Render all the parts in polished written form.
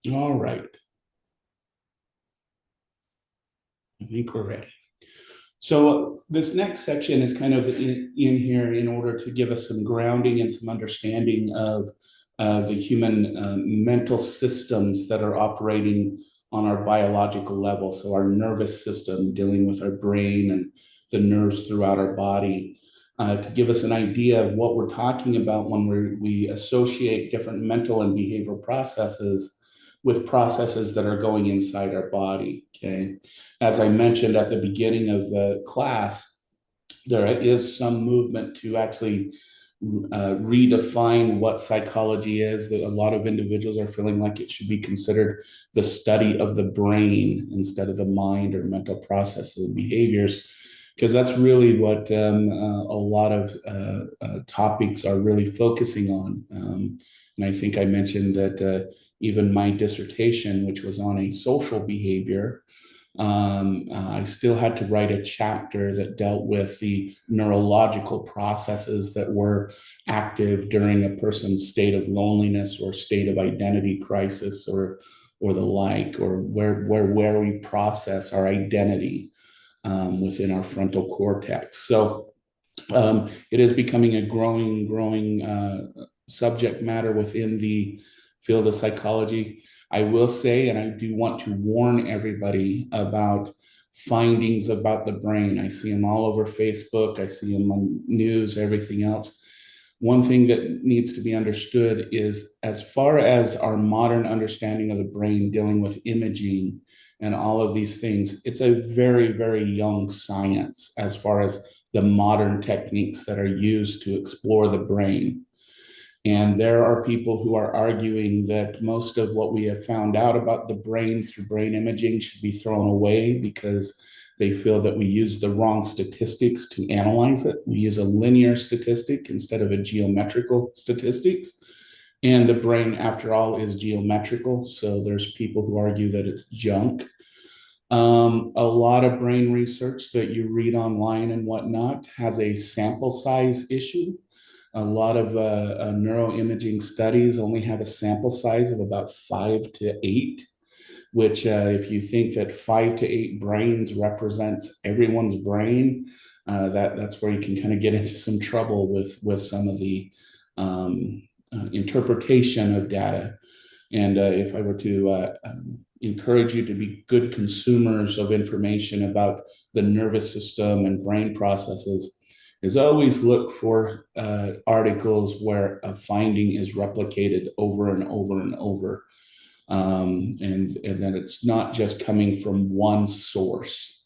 All right, I think we're ready. So this next section is kind of in here in order to give us some grounding and some understanding of the human mental systems that are operating on our biological level. So our nervous system dealing with our brain and the nerves throughout our body. To give us an idea of what we're talking about when we associate different mental and behavioral processes with processes that are going inside our body. Okay. As I mentioned at the beginning of the class, there is some movement to actually redefine what psychology is. That a lot of individuals are feeling like it should be considered the study of the brain instead of the mind or mental processes and behaviors, because that's really what a lot of topics are really focusing on. And I think I mentioned that even my dissertation, which was on a social behavior, I still had to write a chapter that dealt with the neurological processes that were active during a person's state of loneliness or state of identity crisis or the like, or where we process our identity within our frontal cortex. So it is becoming a growing subject matter within the field of psychology. I will say, and I do want to warn everybody about findings about the brain. I see them all over Facebook, I see them on news, everything else. One thing that needs to be understood is, as far as our modern understanding of the brain dealing with imaging and all of these things, it's a very young science as far as the modern techniques that are used to explore the brain. And there are people who are arguing that most of what we have found out about the brain through brain imaging should be thrown away because they feel that we use the wrong statistics to analyze it. We use a linear statistic instead of a geometrical statistics. And the brain, after all, is geometrical. So there's people who argue that it's junk. A lot of brain research that you read online and whatnot has a sample size issue. A lot of neuroimaging studies only have a sample size of about 5 to 8, which, if you think that 5 to 8 brains represents everyone's brain, that's where you can kind of get into some trouble with some of the interpretation of data. And if I were to encourage you to be good consumers of information about the nervous system and brain processes, is always look for articles where a finding is replicated over and over and over. And then it's not just coming from one source.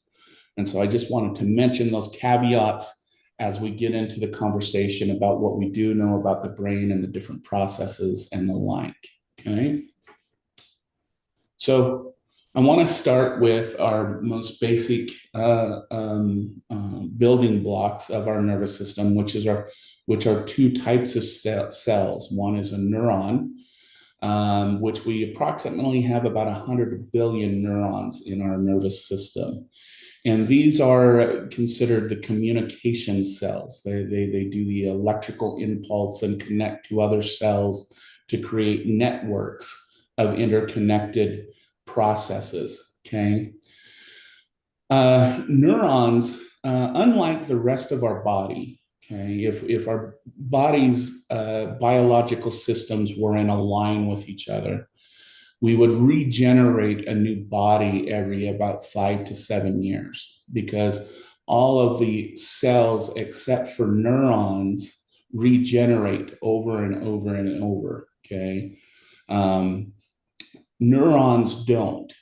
And so I just wanted to mention those caveats as we get into the conversation about what we do know about the brain and the different processes and the like. Okay. So I want to start with our most basic building blocks of our nervous system, which are two types of cells. One is a neuron, which we approximately have about 100 billion neurons in our nervous system. And these are considered the communication cells. They do the electrical impulse and connect to other cells to create networks of interconnected processes. Okay. Neurons, unlike the rest of our body, okay, if our body's biological systems were in a line with each other, we would regenerate a new body every about 5 to 7 years, because all of the cells except for neurons regenerate over and over and over. Okay. Neurons don't.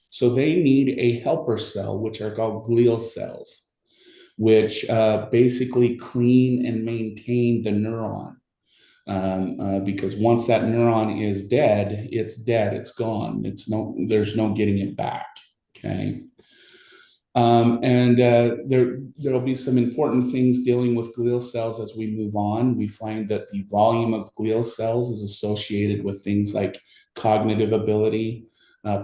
So they need a helper cell, which are called glial cells, which basically clean and maintain the neuron. Because once that neuron is dead, it's gone. There's no getting it back. Okay. And there'll be some important things dealing with glial cells as we move on. We find that the volume of glial cells is associated with things like cognitive ability,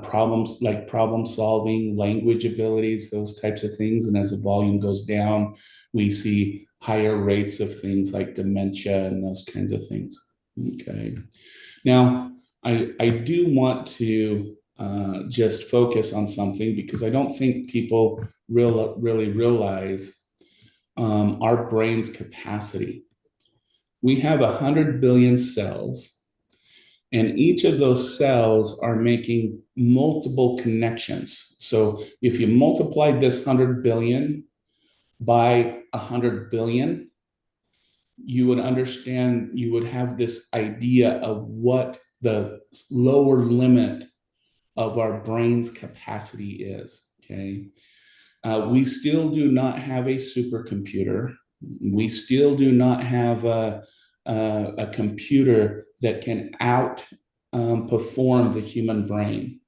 problems like problem solving, language abilities, those types of things. And as the volume goes down, we see higher rates of things like dementia and those kinds of things. Okay. Now, I do want to just focus on something because I don't think people really realize our brain's capacity. We have 100 billion cells, and each of those cells are making multiple connections. So if you multiply this 100 billion by 100 billion, you would understand, you would have this idea of what the lower limit of our brain's capacity is. Okay. We still do not have a supercomputer. We still do not have a computer that can perform the human brain.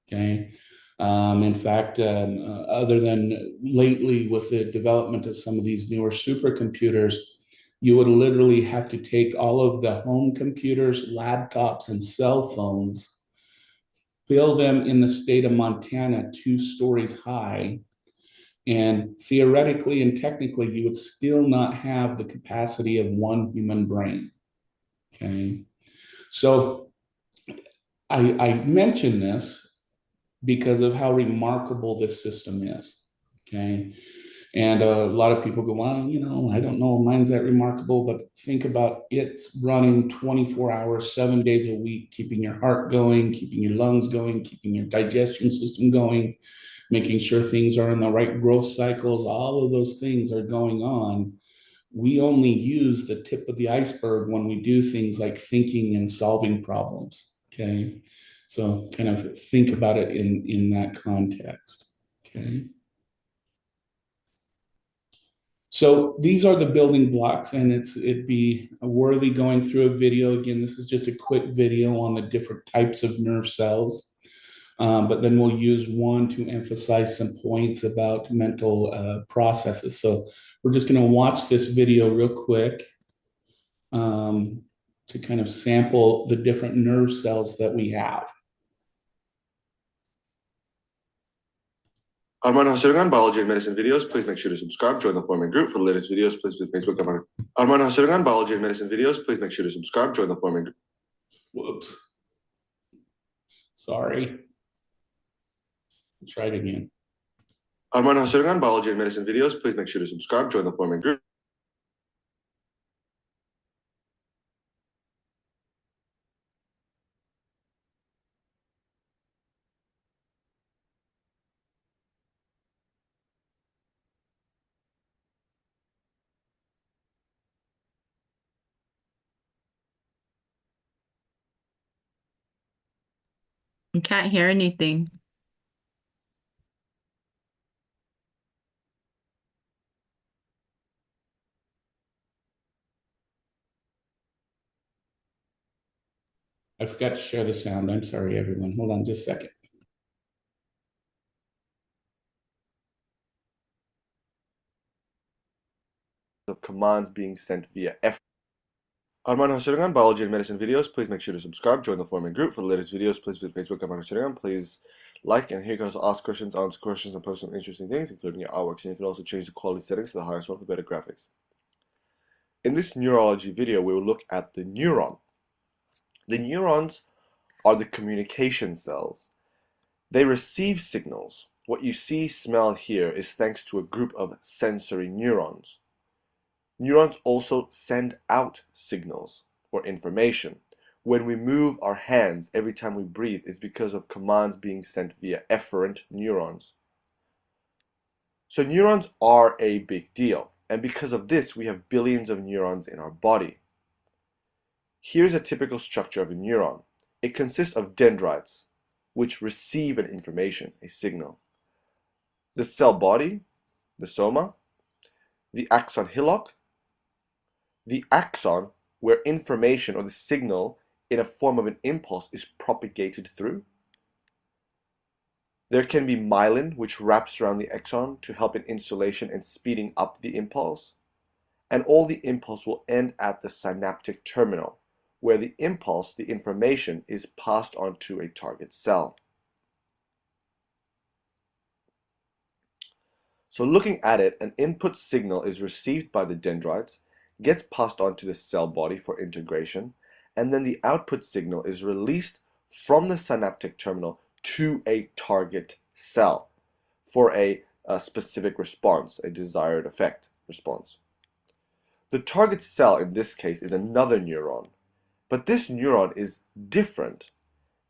Okay. In fact, other than lately with the development of some of these newer supercomputers, you would literally have to take all of the home computers, laptops, and cell phones, fill them in the state of Montana 2 stories high, and theoretically and technically, you would still not have the capacity of one human brain. Okay. So I mention this because of how remarkable this system is. Okay. And a lot of people go, well, I don't know, mine's that remarkable, but think about it's running 24 hours, 7 days a week, keeping your heart going, keeping your lungs going, keeping your digestion system going, making sure things are in the right growth cycles. All of those things are going on. We only use the tip of the iceberg when we do things like thinking and solving problems. Okay. So kind of think about it in that context. Okay. So these are the building blocks, and it'd be worthy going through a video. Again, this is just a quick video on the different types of nerve cells. But then we'll use one to emphasize some points about mental processes. So we're just going to watch this video real quick to kind of sample the different nerve cells that we have. Armando Hasirungan, Biology and Medicine videos. Please make sure to subscribe. Join the forming group for the latest videos. Please visit Facebook. Armando Hasirungan, Biology and Medicine videos. Please make sure to subscribe. Join the forming group. Whoops. Sorry. Try it again. Armando Hasirungan, Biology and Medicine videos. Please make sure to subscribe. Join the forming group. I can't hear anything. I forgot to share the sound. I'm sorry, everyone. Hold on just a second. Of commands being sent via F. Armando Hasirungan, Biology and Medicine videos. Please make sure to subscribe. Join the forming group for the latest videos. Please visit Facebook. Armando Hasirungan. Please like, and here you can also ask questions, answer questions, and post some interesting things, including your artworks. And you can also change the quality settings to the highest one for better graphics. In this neurology video, we will look at the neuron. The neurons are the communication cells. They receive signals. What you see, smell, hear is thanks to a group of sensory neurons. Neurons also send out signals or information. When we move our hands every time we breathe, it's because of commands being sent via efferent neurons. So neurons are a big deal, and because of this, we have billions of neurons in our body. Here's a typical structure of a neuron. It consists of dendrites, which receive an information, a signal. The cell body, the soma, the axon hillock, the axon, where information or the signal in a form of an impulse is propagated through. There can be myelin, which wraps around the axon to help in insulation and speeding up the impulse. And all the impulse will end at the synaptic terminal, where the impulse, the information, is passed on to a target cell. So looking at it, an input signal is received by the dendrites, gets passed on to the cell body for integration, and then the output signal is released from the synaptic terminal to a target cell for a specific response, a desired effect response. The target cell in this case is another neuron, but this neuron is different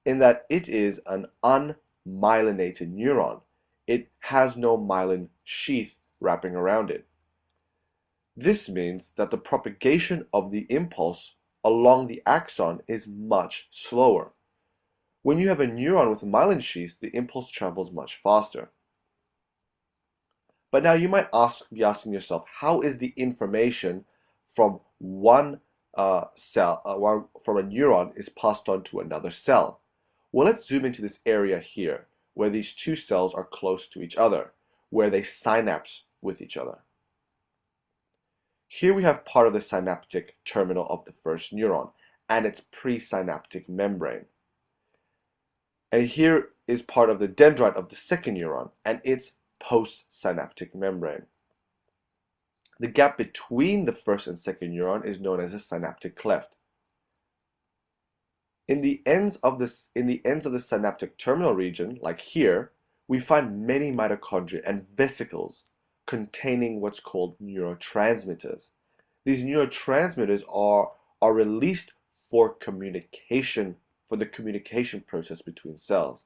in that it is an unmyelinated neuron. It has no myelin sheath wrapping around it. This means that the propagation of the impulse along the axon is much slower. When you have a neuron with myelin sheaths, the impulse travels much faster. But now you might be asking yourself, how is the information from one cell, from a neuron, is passed on to another cell? Well, let's zoom into this area here, where these two cells are close to each other, where they synapse with each other. Here we have part of the synaptic terminal of the first neuron and its presynaptic membrane. And here is part of the dendrite of the second neuron and its postsynaptic membrane. The gap between the first and second neuron is known as a synaptic cleft. In the ends of the synaptic terminal region, like here, we find many mitochondria and vesicles containing what's called neurotransmitters. These neurotransmitters are released for communication, for the communication process between cells.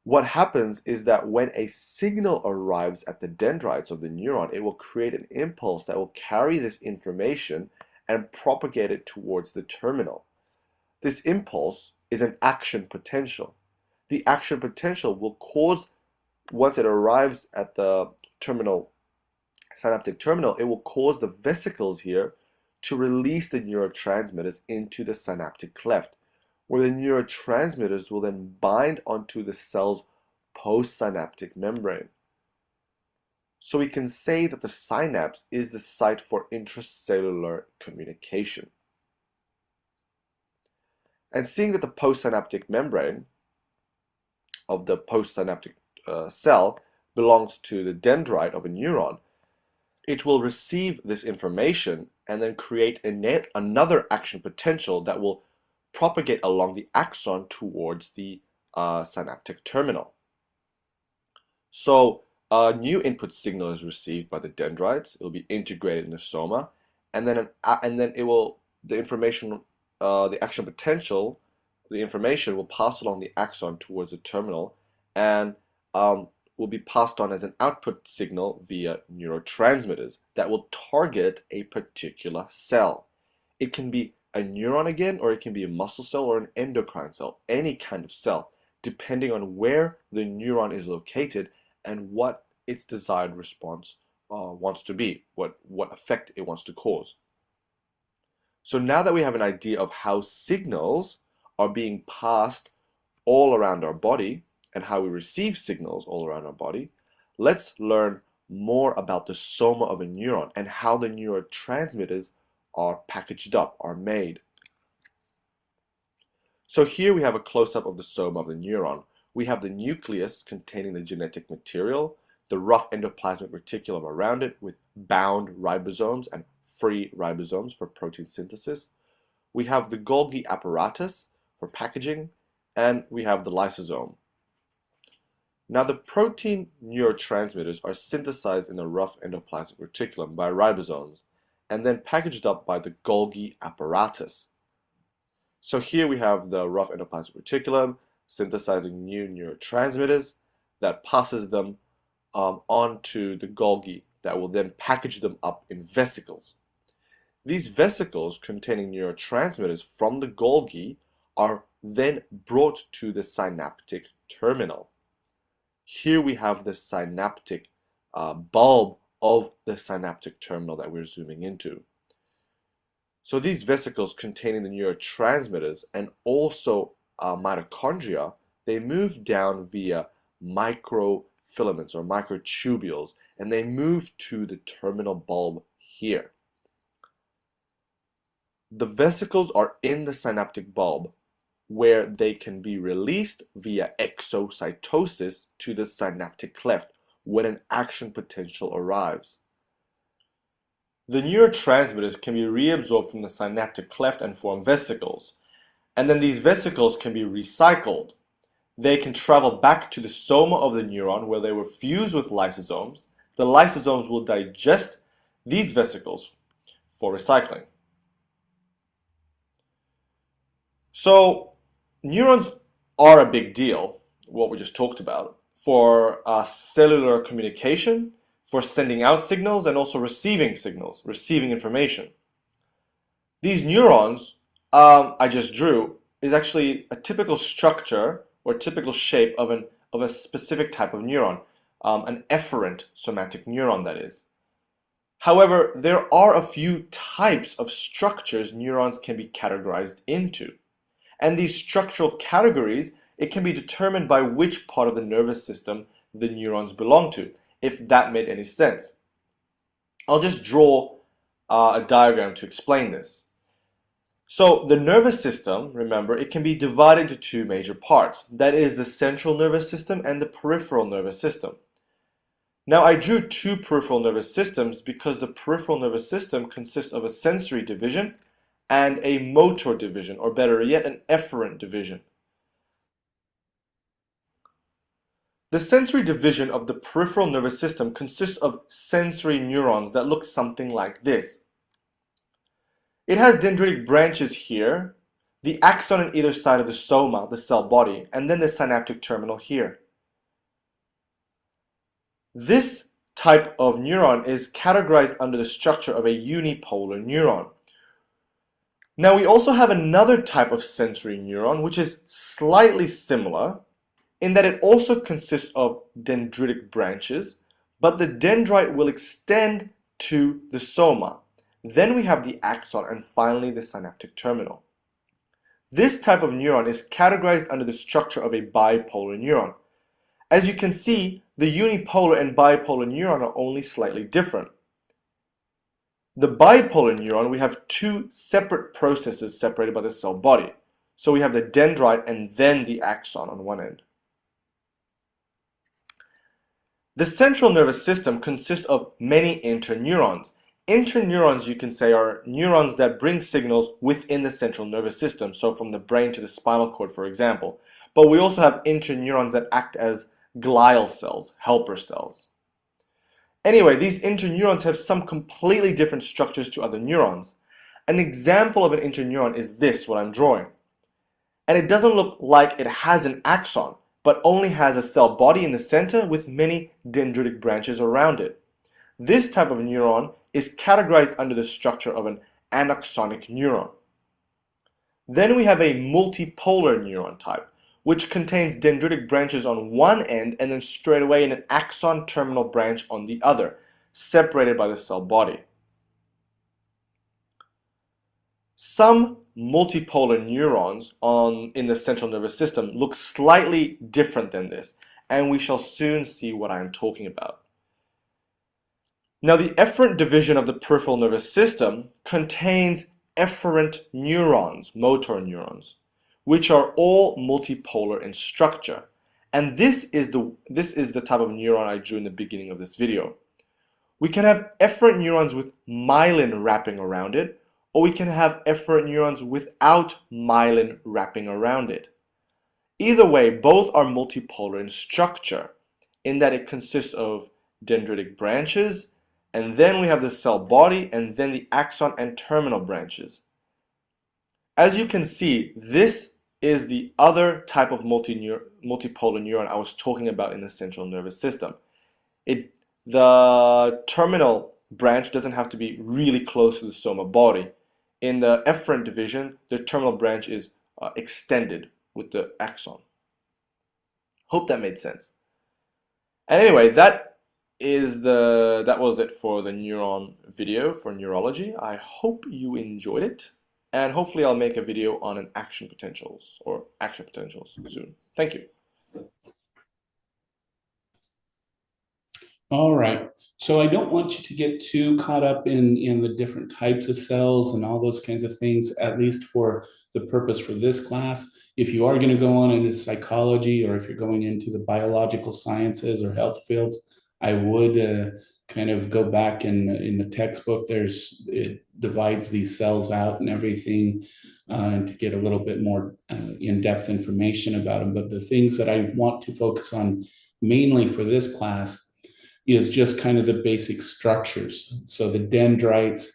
What happens is that when a signal arrives at the dendrites of the neuron, it will create an impulse that will carry this information and propagate it towards the terminal. This impulse is an action potential. The action potential will cause, once it arrives at the synaptic terminal, it will cause the vesicles here to release the neurotransmitters into the synaptic cleft, where the neurotransmitters will then bind onto the cell's postsynaptic membrane. So we can say that the synapse is the site for intracellular communication. And seeing that the postsynaptic membrane of the postsynaptic cell belongs to the dendrite of a neuron, it will receive this information and then create another action potential that will propagate along the axon towards the synaptic terminal. So a new input signal is received by the dendrites. It will be integrated in the soma, and then the action potential, the information will pass along the axon towards the terminal, and will be passed on as an output signal via neurotransmitters that will target a particular cell. It can be a neuron again, or it can be a muscle cell or an endocrine cell, any kind of cell, depending on where the neuron is located and what its desired response wants to be, what effect it wants to cause. So now that we have an idea of how signals are being passed all around our body and how we receive signals all around our body, let's learn more about the soma of a neuron and how the neurotransmitters are packaged up, are made. So here we have a close-up of the soma of the neuron. We have the nucleus containing the genetic material, the rough endoplasmic reticulum around it with bound ribosomes and free ribosomes for protein synthesis. We have the Golgi apparatus for packaging, and we have the lysosome. Now the protein neurotransmitters are synthesized in the rough endoplasmic reticulum by ribosomes and then packaged up by the Golgi apparatus. So here we have the rough endoplasmic reticulum synthesizing new neurotransmitters that passes them onto the Golgi that will then package them up in vesicles. These vesicles containing neurotransmitters from the Golgi are then brought to the synaptic terminal. Here we have the synaptic bulb of the synaptic terminal that we're zooming into. So these vesicles containing the neurotransmitters and also mitochondria, they move down via microfilaments or microtubules, and they move to the terminal bulb here. The vesicles are in the synaptic bulb, where they can be released via exocytosis to the synaptic cleft when an action potential arrives. the neurotransmitters can be reabsorbed from the synaptic cleft and form vesicles. And then these vesicles can be recycled. They can travel back to the soma of the neuron where they were fused with lysosomes. The lysosomes will digest these vesicles for recycling. So neurons are a big deal, what we just talked about, for cellular communication, for sending out signals, and also receiving signals, receiving information. These neurons I just drew is actually a typical structure or typical shape of a specific type of neuron, an efferent somatic neuron, that is. However, there are a few types of structures neurons can be categorized into. And these structural categories, it can be determined by which part of the nervous system the neurons belong to, if that made any sense. I'll just draw a diagram to explain this. So the nervous system, remember, it can be divided into two major parts. That is the central nervous system and the peripheral nervous system. Now I drew two peripheral nervous systems because the peripheral nervous system consists of a sensory division and a motor division, or better yet, an efferent division. The sensory division of the peripheral nervous system consists of sensory neurons that look something like this. It has dendritic branches here, the axon on either side of the soma, the cell body, and then the synaptic terminal here. This type of neuron is categorized under the structure of a unipolar neuron. Now we also have another type of sensory neuron which is slightly similar in that it also consists of dendritic branches, but the dendrite will extend to the soma. Then we have the axon and finally the synaptic terminal. This type of neuron is categorized under the structure of a bipolar neuron. As you can see, the unipolar and bipolar neuron are only slightly different. The bipolar neuron, we have two separate processes separated by the cell body. So we have the dendrite and then the axon on one end. The central nervous system consists of many interneurons. Interneurons, you can say, are neurons that bring signals within the central nervous system, so from the brain to the spinal cord, for example. But we also have interneurons that act as glial cells, helper cells. Anyway, these interneurons have some completely different structures to other neurons. An example of an interneuron is this, what I'm drawing. And it doesn't look like it has an axon, but only has a cell body in the center with many dendritic branches around it. This type of neuron is categorized under the structure of an anaxonic neuron. Then we have a multipolar neuron type, which contains dendritic branches on one end and then straight away an axon terminal branch on the other, separated by the cell body. Some multipolar neurons in the central nervous system look slightly different than this, and we shall soon see what I am talking about. Now, the efferent division of the peripheral nervous system contains efferent neurons, motor neurons, which are all multipolar in structure. And this is the type of neuron I drew in the beginning of this video. We can have efferent neurons with myelin wrapping around it, or we can have efferent neurons without myelin wrapping around it. Either way, both are multipolar in structure, in that it consists of dendritic branches, and then we have the cell body, and then the axon and terminal branches. As you can see, this is the other type of multipolar neuron I was talking about in the central nervous system. The terminal branch doesn't have to be really close to the soma body. In the efferent division, the terminal branch is extended with the axon. Hope that made sense. And anyway, that was it for the neuron video for neurology. I hope you enjoyed it, and hopefully I'll make a video on an action potentials soon. Thank you. All right. So I don't want you to get too caught up in the different types of cells and all those kinds of things, at least for the purpose for this class. If you are going to go on into psychology, or if you're going into the biological sciences or health fields, I would kind of go back in the textbook, it divides these cells out and everything, and to get a little bit more in-depth information about them. But the things that I want to focus on mainly for this class is just kind of the basic structures. So the dendrites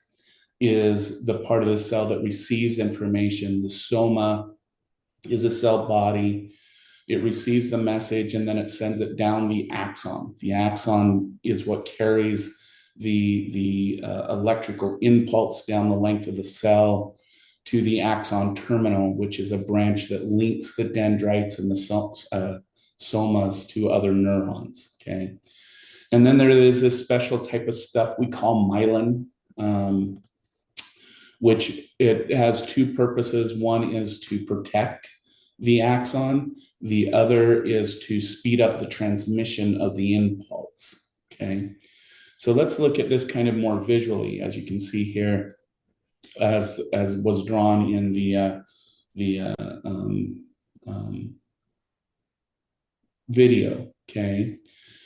is the part of the cell that receives information. The soma is a cell body. It receives the message and then it sends it down the axon. The axon is what carries the electrical impulse down the length of the cell to the axon terminal, which is a branch that links the dendrites and the somas to other neurons, okay? And then there is this special type of stuff we call myelin, which it has two purposes. One is to protect the axon. The other is to speed up the transmission of the impulse, okay? So let's look at this kind of more visually, as you can see here, as was drawn in the video, okay?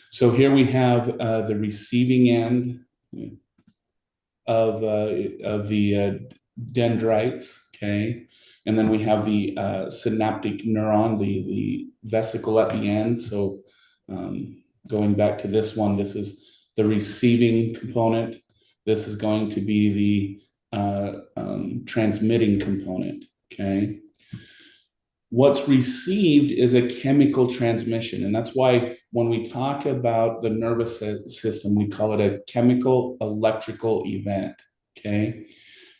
So here we have the receiving end of the dendrites, okay? And then we have the synaptic neuron, the vesicle at the end. So going back to this one, this is the receiving component. This is going to be the transmitting component, okay? What's received is a chemical transmission. And that's why when we talk about the nervous system, we call it a chemical electrical event, okay?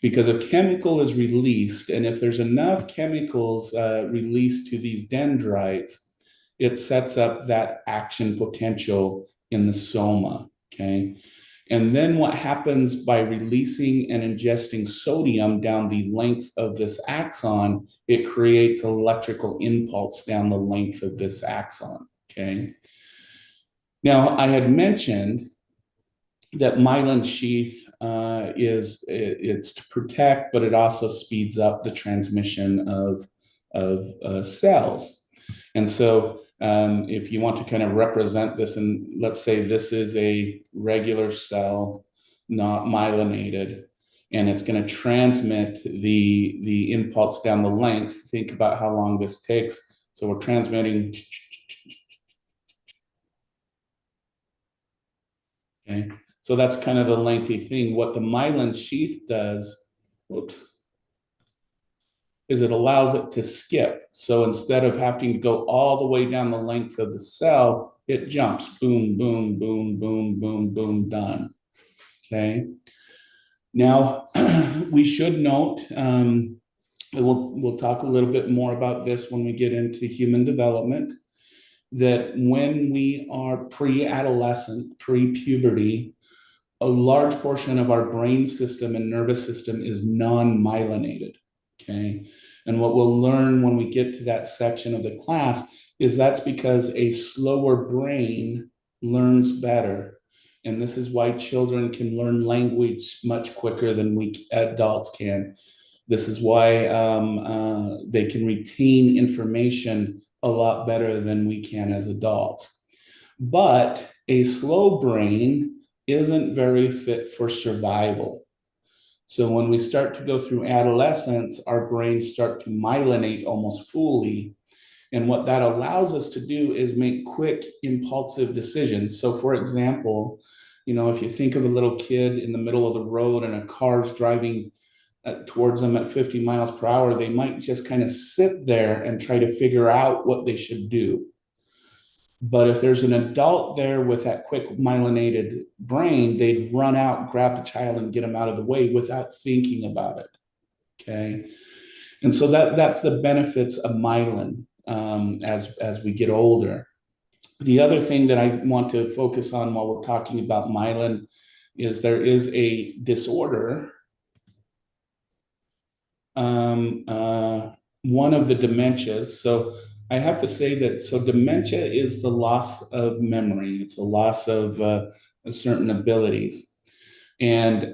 Because a chemical is released, and if there's enough chemicals released to these dendrites, it sets up that action potential in the soma, okay? And then what happens by releasing and ingesting sodium down the length of this axon, it creates electrical impulse down the length of this axon, okay? Now, I had mentioned that myelin sheath it's to protect, but it also speeds up the transmission of cells. And so if you want to kind of represent this, and let's say this is a regular cell, not myelinated, and it's going to transmit the impulse down the length. Think about how long this takes. So we're transmitting. Okay, so that's kind of the lengthy thing. What the myelin sheath does, is it allows it to skip. So instead of having to go all the way down the length of the cell, it jumps, boom, boom, boom, boom, boom, boom, done, okay? Now, we should note, we'll talk a little bit more about this when we get into human development, that when we are pre-adolescent, pre-puberty, a large portion of our brain system and nervous system is non-myelinated, okay? And what we'll learn when we get to that section of the class is that's because a slower brain learns better. And this is why children can learn language much quicker than we adults can. This is why they can retain information a lot better than we can as adults. But a slow brain isn't very fit for survival. So when we start to go through adolescence, our brains start to myelinate almost fully. And what that allows us to do is make quick, impulsive decisions. So for example, you know, if you think of a little kid in the middle of the road and a car's driving towards them at 50 miles per hour, they might just kind of sit there and try to figure out what they should do. But if there's an adult there with that quick myelinated brain, they'd run out, grab the child and get them out of the way without thinking about it, okay? And so that's the benefits of myelin as we get older. The other thing that I want to focus on while we're talking about myelin is there is a disorder. One of the dementias. So I have to say that, so dementia is the loss of memory. It's a loss of certain abilities. And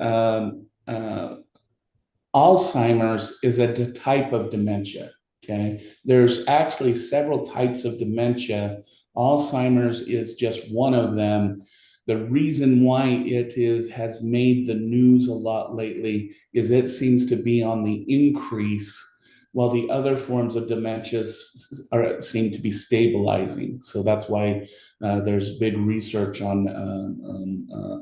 Alzheimer's is a type of dementia, okay? There's actually several types of dementia. Alzheimer's is just one of them. The reason why has made the news a lot lately is it seems to be on the increase, while the other forms of dementia seem to be stabilizing. So that's why there's big research on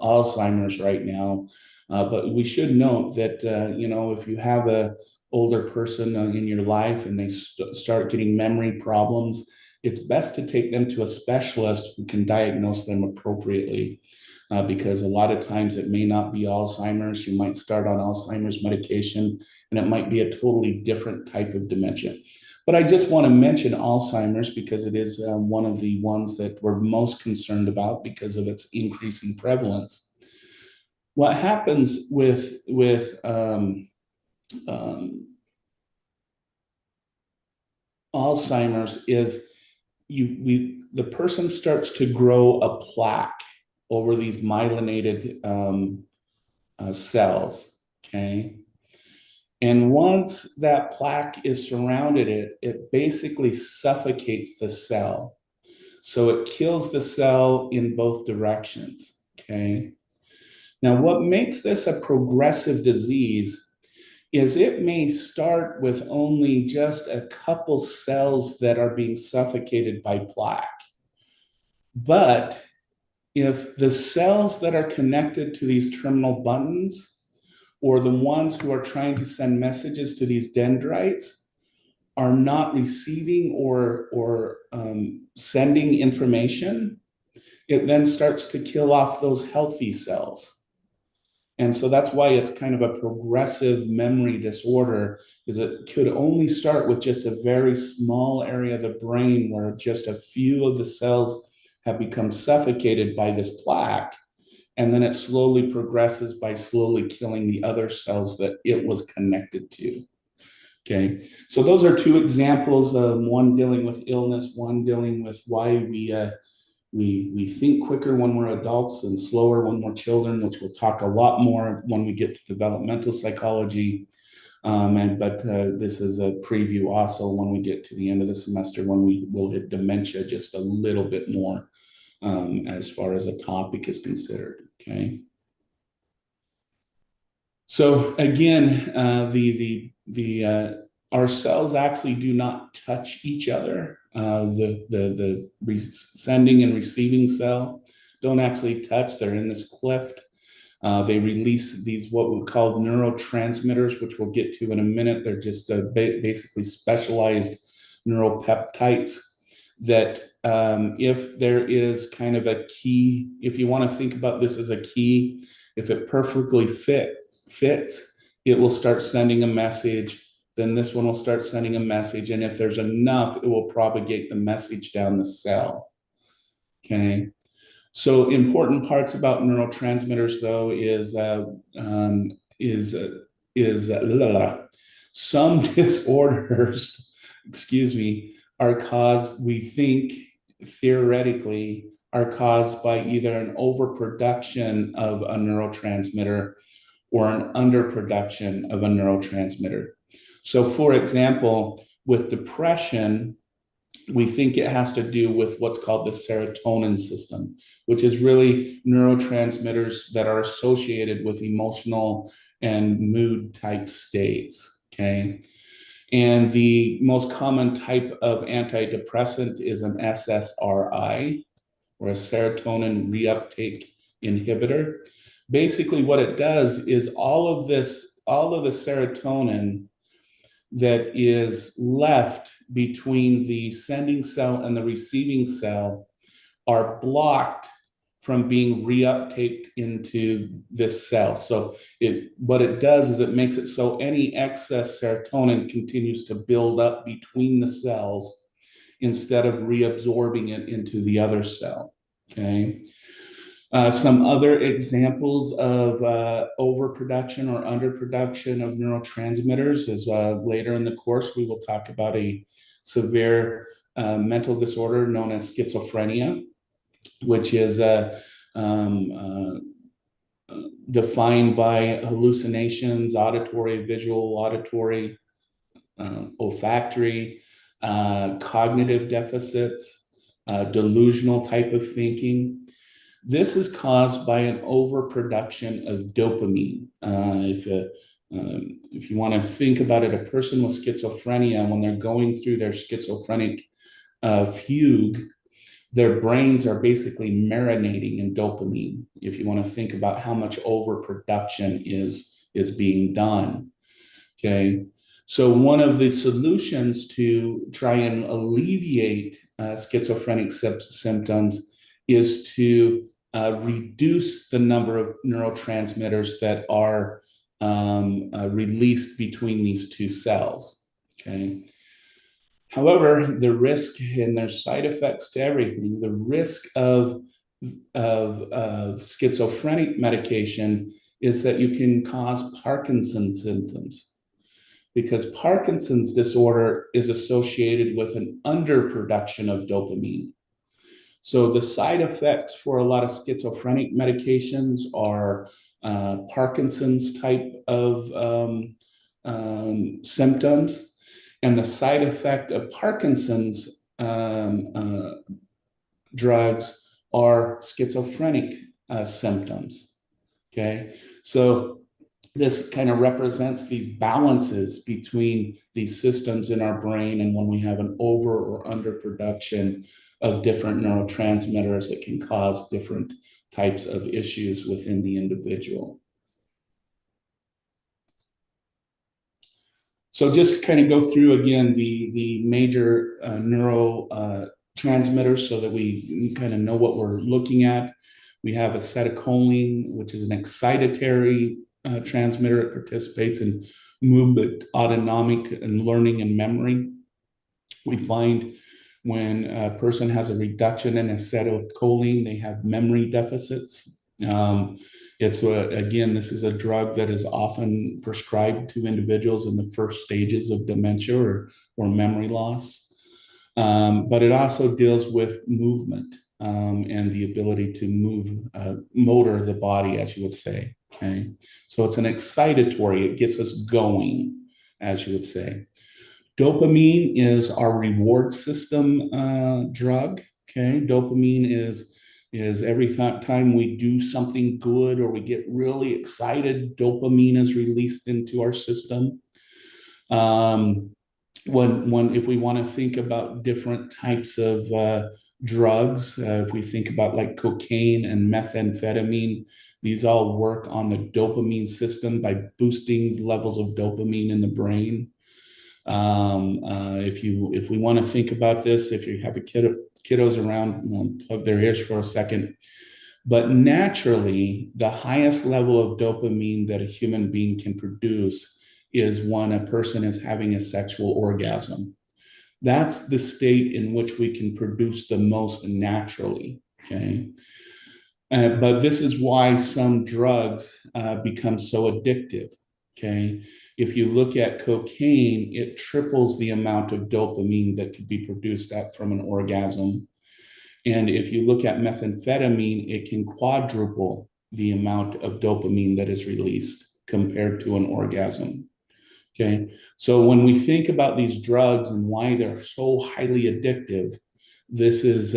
Alzheimer's right now. But we should note that if you have a older person in your life and they start getting memory problems, it's best to take them to a specialist who can diagnose them appropriately. Because a lot of times it may not be Alzheimer's. You might start on Alzheimer's medication and it might be a totally different type of dementia. But I just want to mention Alzheimer's because it is one of the ones that we're most concerned about because of its increasing prevalence. What happens with Alzheimer's is the person starts to grow a plaque over these myelinated cells, okay? And once that plaque is surrounded it basically suffocates the cell. So it kills the cell in both directions, okay? Now, what makes this a progressive disease is it may start with only just a couple cells that are being suffocated by plaque. But if the cells that are connected to these terminal buttons or the ones who are trying to send messages to these dendrites are not receiving or sending information, it then starts to kill off those healthy cells. And so that's why it's kind of a progressive memory disorder, is it could only start with just a very small area of the brain where just a few of the cells have become suffocated by this plaque. And then it slowly progresses by slowly killing the other cells that it was connected to. Okay, so those are two examples, one dealing with illness, one dealing with why we think quicker when we're adults and slower when we're children, which we'll talk a lot more when we get to developmental psychology. But this is a preview also when we get to the end of the semester when we will hit dementia just a little bit more as far as a topic is considered, okay? So again, our cells actually do not touch each other. The sending and receiving cell don't actually touch. They're in this cleft. They release these what we call neurotransmitters, which we'll get to in a minute. They're just basically specialized neuropeptides that if there is kind of a key, if you want to think about this as a key, if it perfectly fits, it will start sending a message. Then this one will start sending a message. And if there's enough, it will propagate the message down the cell. Okay. So important parts about neurotransmitters, though, is some disorders, excuse me, are caused, we think theoretically, are caused by either an overproduction of a neurotransmitter or an underproduction of a neurotransmitter. So, for example, with depression, we think it has to do with what's called the serotonin system, which is really neurotransmitters that are associated with emotional and mood type states, okay? And the most common type of antidepressant is an SSRI, or a serotonin reuptake inhibitor. Basically, what it does is all of the serotonin that is left between the sending cell and the receiving cell are blocked from being reuptaked into this cell. So what it does is it makes it so any excess serotonin continues to build up between the cells instead of reabsorbing it into the other cell, okay? Some other examples of overproduction or underproduction of neurotransmitters is later in the course, we will talk about a severe mental disorder known as schizophrenia, which is defined by hallucinations, auditory, visual, auditory, olfactory, cognitive deficits, delusional type of thinking. This is caused by an overproduction of dopamine. If you want to think about it, a person with schizophrenia, when they're going through their schizophrenic fugue, their brains are basically marinating in dopamine. If you want to think about how much overproduction is being done, okay. So one of the solutions to try and alleviate schizophrenic symptoms is to reduce the number of neurotransmitters that are released between these two cells. Okay. However, the risk, and there's side effects to everything, the risk of schizophrenic medication is that you can cause Parkinson's symptoms, because Parkinson's disorder is associated with an underproduction of dopamine. So the side effects for a lot of schizophrenic medications are Parkinson's type of symptoms, and the side effect of Parkinson's drugs are schizophrenic symptoms. Okay, so this kind of represents these balances between these systems in our brain, and when we have an over or underproduction of different neurotransmitters, it can cause different types of issues within the individual. So just kind of go through again the major neurotransmitters so that we kind of know what we're looking at. We have acetylcholine, which is an excitatory transmitter. It participates in movement, autonomic, and learning and memory. We find when a person has a reduction in acetylcholine, they have memory deficits. Again, this is a drug that is often prescribed to individuals in the first stages of dementia or memory loss. But it also deals with movement and the ability to move, motor the body, as you would say. Okay, so it's an excitatory, it gets us going, as you would say. Dopamine is our reward system drug. Okay, dopamine is every time we do something good or we get really excited, dopamine is released into our system. If we want to think about different types of drugs, if we think about like cocaine and methamphetamine, these all work on the dopamine system by boosting levels of dopamine in the brain. If we want to think about this, if you have a kiddos around, plug their ears for a second. But naturally, the highest level of dopamine that a human being can produce is when a person is having a sexual orgasm. That's the state in which we can produce the most naturally. Okay. But this is why some drugs become so addictive. Okay. If you look at cocaine, it triples the amount of dopamine that could be produced from an orgasm. And if you look at methamphetamine, it can quadruple the amount of dopamine that is released compared to an orgasm. Okay. So when we think about these drugs and why they're so highly addictive, this is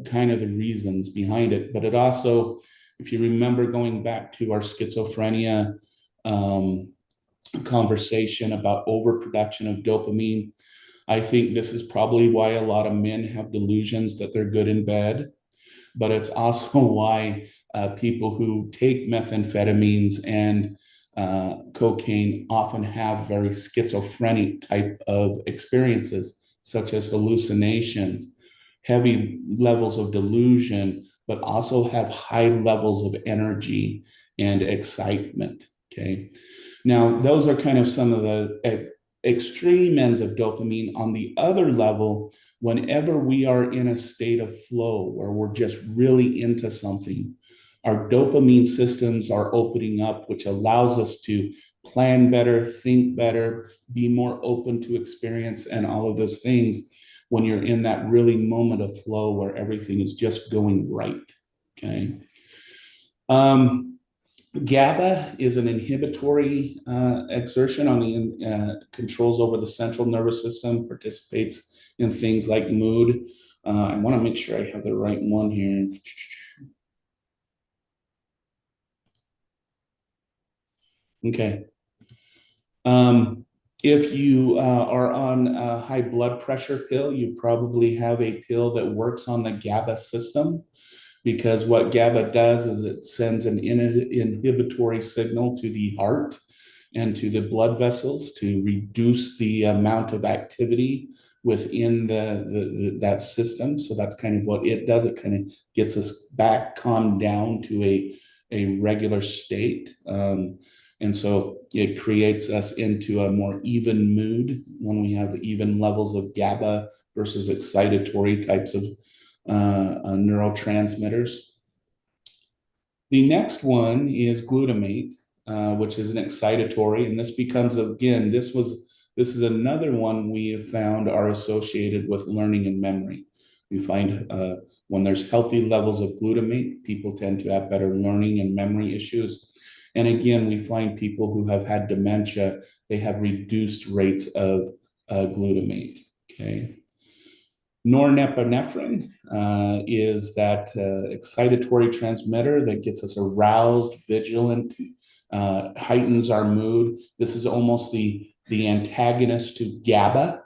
kind of the reasons behind it. But it also, if you remember going back to our schizophrenia conversation about overproduction of dopamine, I think this is probably why a lot of men have delusions that they're good in bed. But it's also why people who take methamphetamines and cocaine often have very schizophrenic type of experiences, such as hallucinations, heavy levels of delusion, but also have high levels of energy and excitement. Okay. Now, those are kind of some of the extreme ends of dopamine. On the other level, whenever we are in a state of flow where we're just really into something, our dopamine systems are opening up, which allows us to plan better, think better, be more open to experience, and all of those things when you're in that really moment of flow where everything is just going right. Okay. GABA is an inhibitory exertion on the controls over the central nervous system, participates in things like mood. I want to make sure I have the right one here. Okay. Um, if you are on a high blood pressure pill, you probably have a pill that works on the GABA system, because what GABA does is it sends an inhibitory signal to the heart and to the blood vessels to reduce the amount of activity within that system. So that's kind of what it does. It kind of gets us back calmed down to a regular state. And so it creates us into a more even mood when we have even levels of GABA versus excitatory types of neurotransmitters. The next one is glutamate, which is an excitatory, and this becomes, again, this is another one we have found are associated with learning and memory. We find when there's healthy levels of glutamate, people tend to have better learning and memory issues. And again, we find people who have had dementia, they have reduced rates of glutamate. Okay. Norepinephrine is that excitatory transmitter that gets us aroused, vigilant, heightens our mood. This is almost the antagonist to GABA,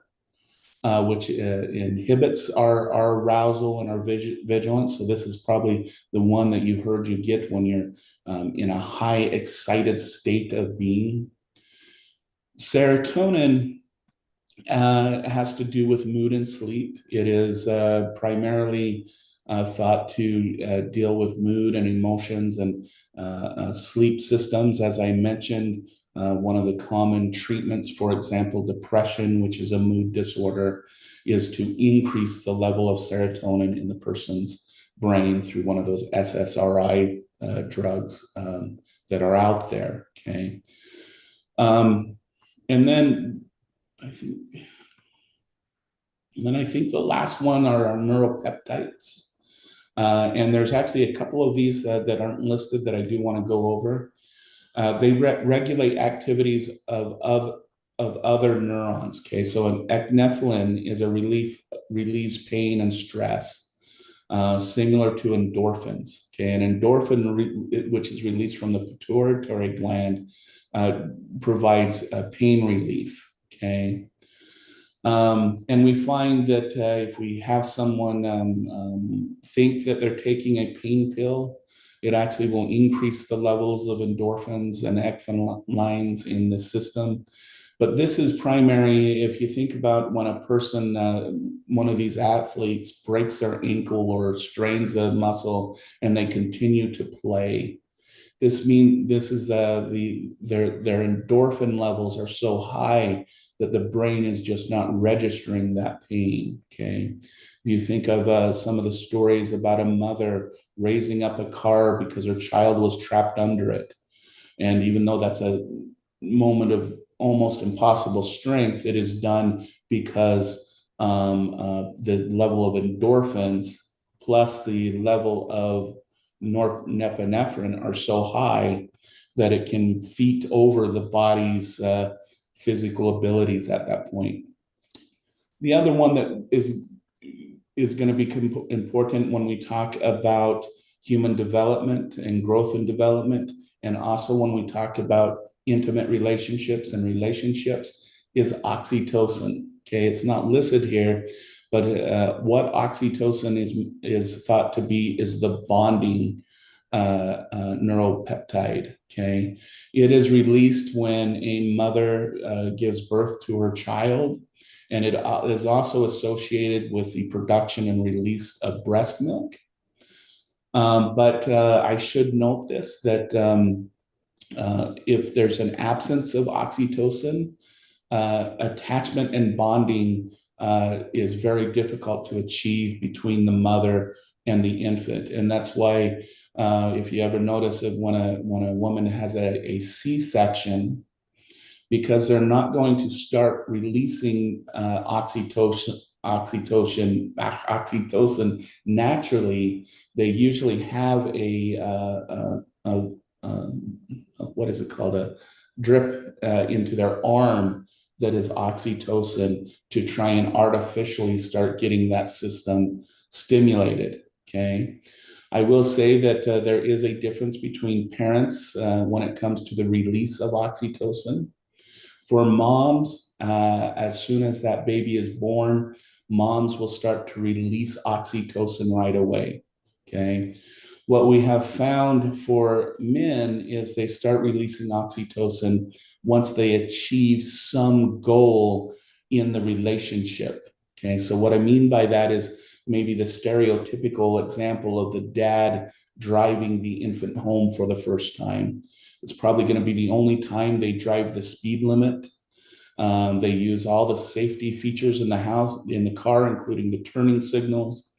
which inhibits our arousal and our vigilance. So this is probably the one that you heard you get when you're in a high excited state of being. Serotonin has to do with mood and sleep. It is primarily thought to deal with mood and emotions and sleep systems. As I mentioned, one of the common treatments, for example, depression, which is a mood disorder, is to increase the level of serotonin in the person's brain through one of those SSRI drugs that are out there. Okay. And then I think, the last one are our neuropeptides. And there's actually a couple of these that aren't listed that I do want to go over. They regulate activities of other neurons. Okay, so an epinephrine is relieves pain and stress, similar to endorphins. Okay, an endorphin, which is released from the pituitary gland, provides pain relief. Okay. And we find that if we have someone think that they're taking a pain pill, it actually will increase the levels of endorphins and epinephrines in the system. But this is primary if you think about when a person, one of these athletes breaks their ankle or strains a muscle and they continue to play. This is their endorphin levels are so high that the brain is just not registering that pain. Okay, you think of some of the stories about a mother raising up a car because her child was trapped under it, and even though that's a moment of almost impossible strength, it is done because the level of endorphins plus the level of norepinephrine are so high that it can feat over the body's physical abilities at that point. The other one that is going to be important when we talk about human development and growth and development, and also when we talk about intimate relationships and relationships, is oxytocin. Okay, it's not listed here, but what oxytocin is thought to be is the bonding neuropeptide. Okay, it is released when a mother gives birth to her child, and it is also associated with the production and release of breast milk. But I should note this, that if there's an absence of oxytocin, attachment and bonding is very difficult to achieve between the mother and the infant. And that's why if you ever notice that when a woman has a C-section, because they're not going to start releasing oxytocin naturally, they usually have a what is it called, a drip into their arm that is oxytocin to try and artificially start getting that system stimulated. Okay. I will say that there is a difference between parents when it comes to the release of oxytocin. For moms, as soon as that baby is born, moms will start to release oxytocin right away. Okay. What we have found for men is they start releasing oxytocin once they achieve some goal in the relationship. Okay. So, what I mean by that is maybe the stereotypical example of the dad driving the infant home for the first time. It's probably going to be the only time they drive the speed limit. They use all the safety features in the car, including the turning signals.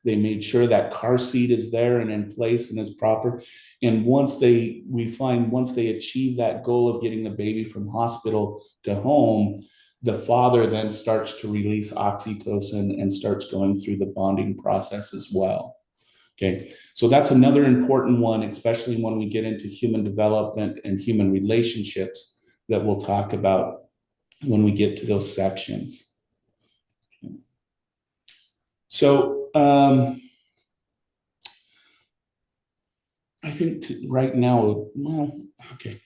They made sure that car seat is there and in place and is proper. And once they achieve that goal of getting the baby from hospital to home, the father then starts to release oxytocin and starts going through the bonding process as well. Okay, so that's another important one, especially when we get into human development and human relationships that we'll talk about when we get to those sections. So I think right now, well, okay.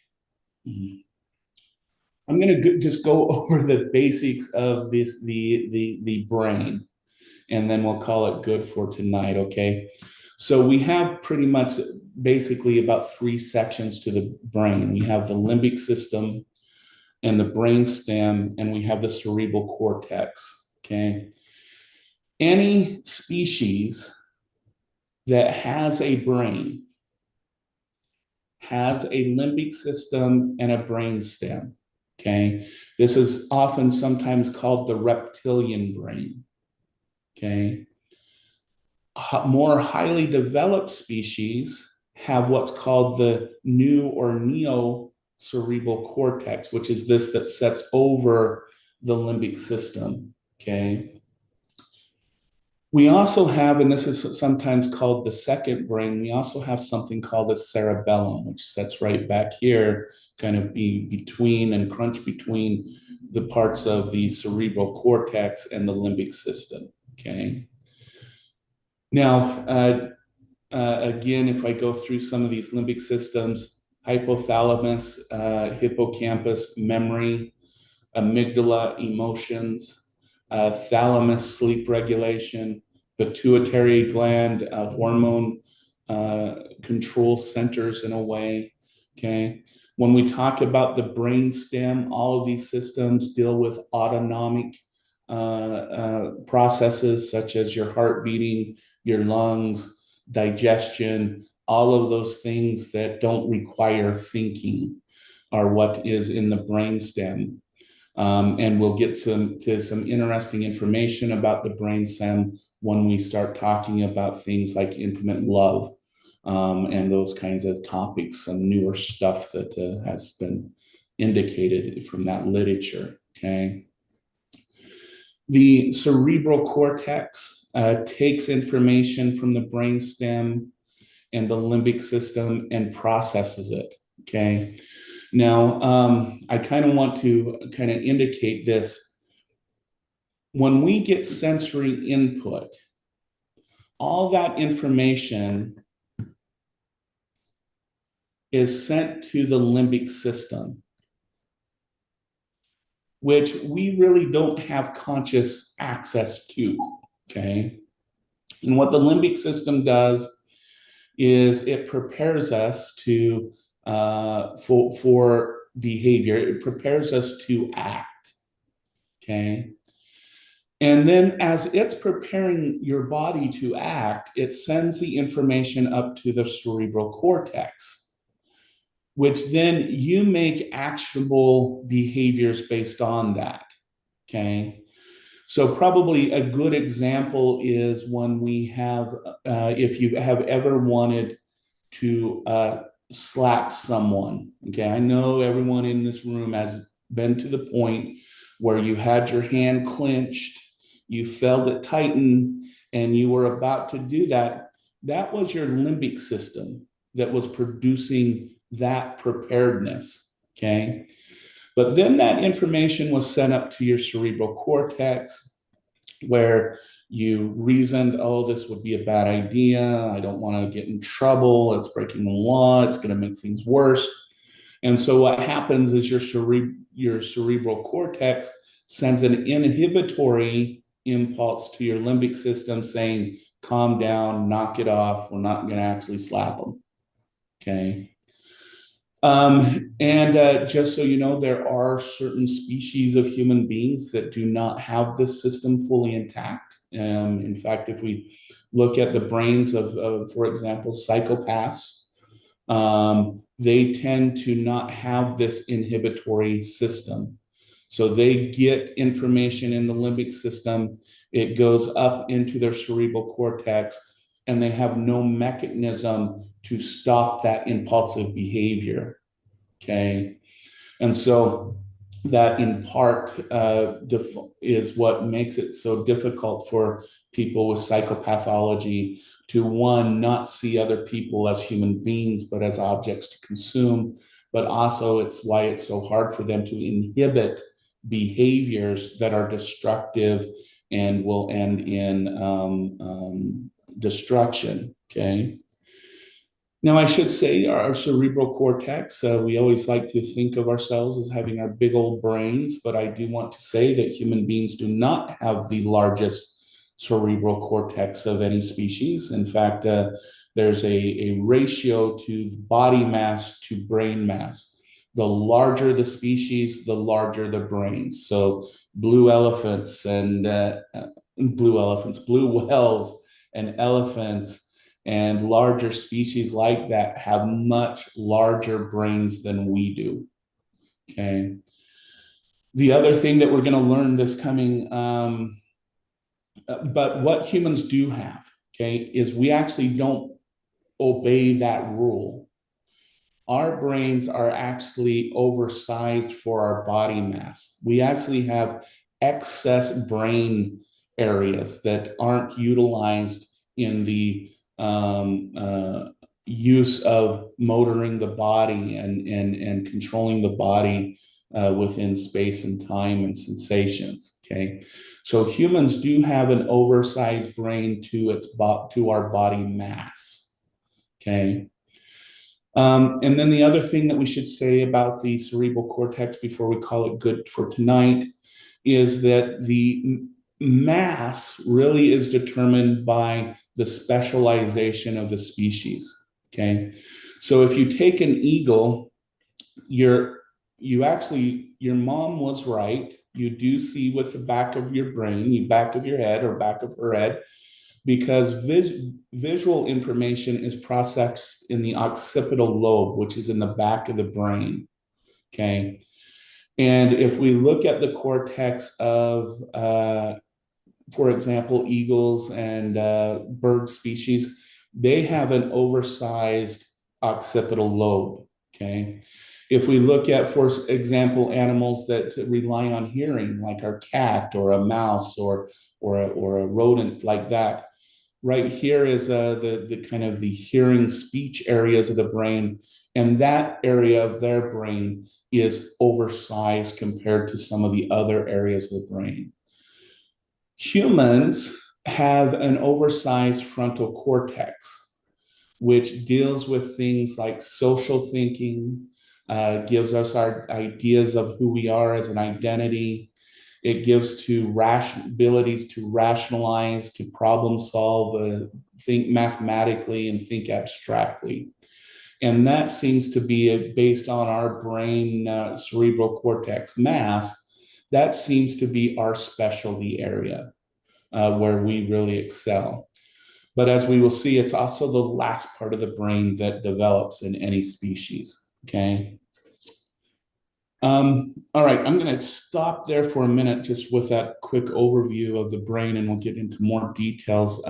I'm going to just go over the basics of the brain, and then we'll call it good for tonight, okay? So we have pretty much basically about 3 sections to the brain. We have the limbic system and the brain stem, and we have the cerebral cortex, okay? Any species that has a brain has a limbic system and a brain stem, okay? This is often sometimes called the reptilian brain, okay? More highly developed species have what's called the new or neo cerebral cortex, which is this that sets over the limbic system, okay? We also have, and this is sometimes called the second brain, we also have something called the cerebellum, which sits right back here, kind of between and crunch between the parts of the cerebral cortex and the limbic system, okay? Now, again, if I go through some of these limbic systems, hypothalamus, hippocampus, memory, amygdala, emotions, thalamus, sleep regulation, pituitary gland, hormone control centers in a way, okay? When we talk about the brain stem, all of these systems deal with autonomic processes such as your heart beating, your lungs, digestion, all of those things that don't require thinking are what is in the brain stem. And we'll get to some interesting information about the brain stem when we start talking about things like intimate love and those kinds of topics, some newer stuff that has been indicated from that literature, okay? The cerebral cortex takes information from the brain stem and the limbic system and processes it, okay? Now, I kind of want to kind of indicate this. When we get sensory input, all that information is sent to the limbic system, which we really don't have conscious access to, okay? And what the limbic system does is it prepares us to for behavior. It prepares us to act, okay? And then as it's preparing your body to act, it sends the information up to the cerebral cortex, which then you make actionable behaviors based on that, okay? So probably a good example is when we have, if you have ever wanted to slap someone, okay? I know everyone in this room has been to the point where you had your hand clenched, you felt it tighten, and you were about to do that. That was your limbic system that was producing that preparedness, okay? But then that information was sent up to your cerebral cortex, where You reasoned, oh, this would be a bad idea. I don't want to get in trouble. It's breaking the law. It's going to make things worse. And so what happens is your cerebral cortex sends an inhibitory impulse to your limbic system saying, calm down, knock it off. We're not going to actually slap them. Okay. Just so you know, there are certain species of human beings that do not have this system fully intact. In fact, if we look at the brains of for example, psychopaths, they tend to not have this inhibitory system. So they get information in the limbic system, it goes up into their cerebral cortex, and they have no mechanism to stop that impulsive behavior. Okay. And so that in part is what makes it so difficult for people with psychopathology to, one, not see other people as human beings, but as objects to consume. But also it's why it's so hard for them to inhibit behaviors that are destructive and will end in destruction. Okay. Now, I should say our cerebral cortex, we always like to think of ourselves as having our big old brains, but I do want to say that human beings do not have the largest cerebral cortex of any species. In fact, there's a ratio to body mass to brain mass. The larger the species, the larger the brains. So blue elephants, blue whales and elephants and larger species like that have much larger brains than we do. Okay. The other thing that we're going to learn this coming, but what humans do have, okay, is we actually don't obey that rule. Our brains are actually oversized for our body mass. We actually have excess brain areas that aren't utilized in the use of motoring the body and controlling the body within space and time and sensations. Okay, so humans do have an oversized brain to our body mass. Okay. And then the other thing that we should say about the cerebral cortex before we call it good for tonight is that the mass really is determined by the specialization of the species. Okay. So if you take an eagle, your mom was right. You do see with the back of your brain, back of your head or back of her head, because visual information is processed in the occipital lobe, which is in the back of the brain. Okay. And if we look at the cortex of, for example, eagles and bird species, they have an oversized occipital lobe. Okay. If we look at, for example, animals that rely on hearing, like our cat or a mouse or a rodent like that, right here is the kind of the hearing speech areas of the brain, and that area of their brain is oversized compared to some of the other areas of the brain. Humans have an oversized frontal cortex, which deals with things like social thinking, gives us our ideas of who we are as an identity. It gives to abilities to rationalize, to problem solve, think mathematically and think abstractly. And that seems to be based on our brain cerebral cortex mass. That seems to be our specialty area where we really excel. But as we will see, it's also the last part of the brain that develops in any species. Okay. All right, I'm going to stop there for a minute just with that quick overview of the brain, and we'll get into more details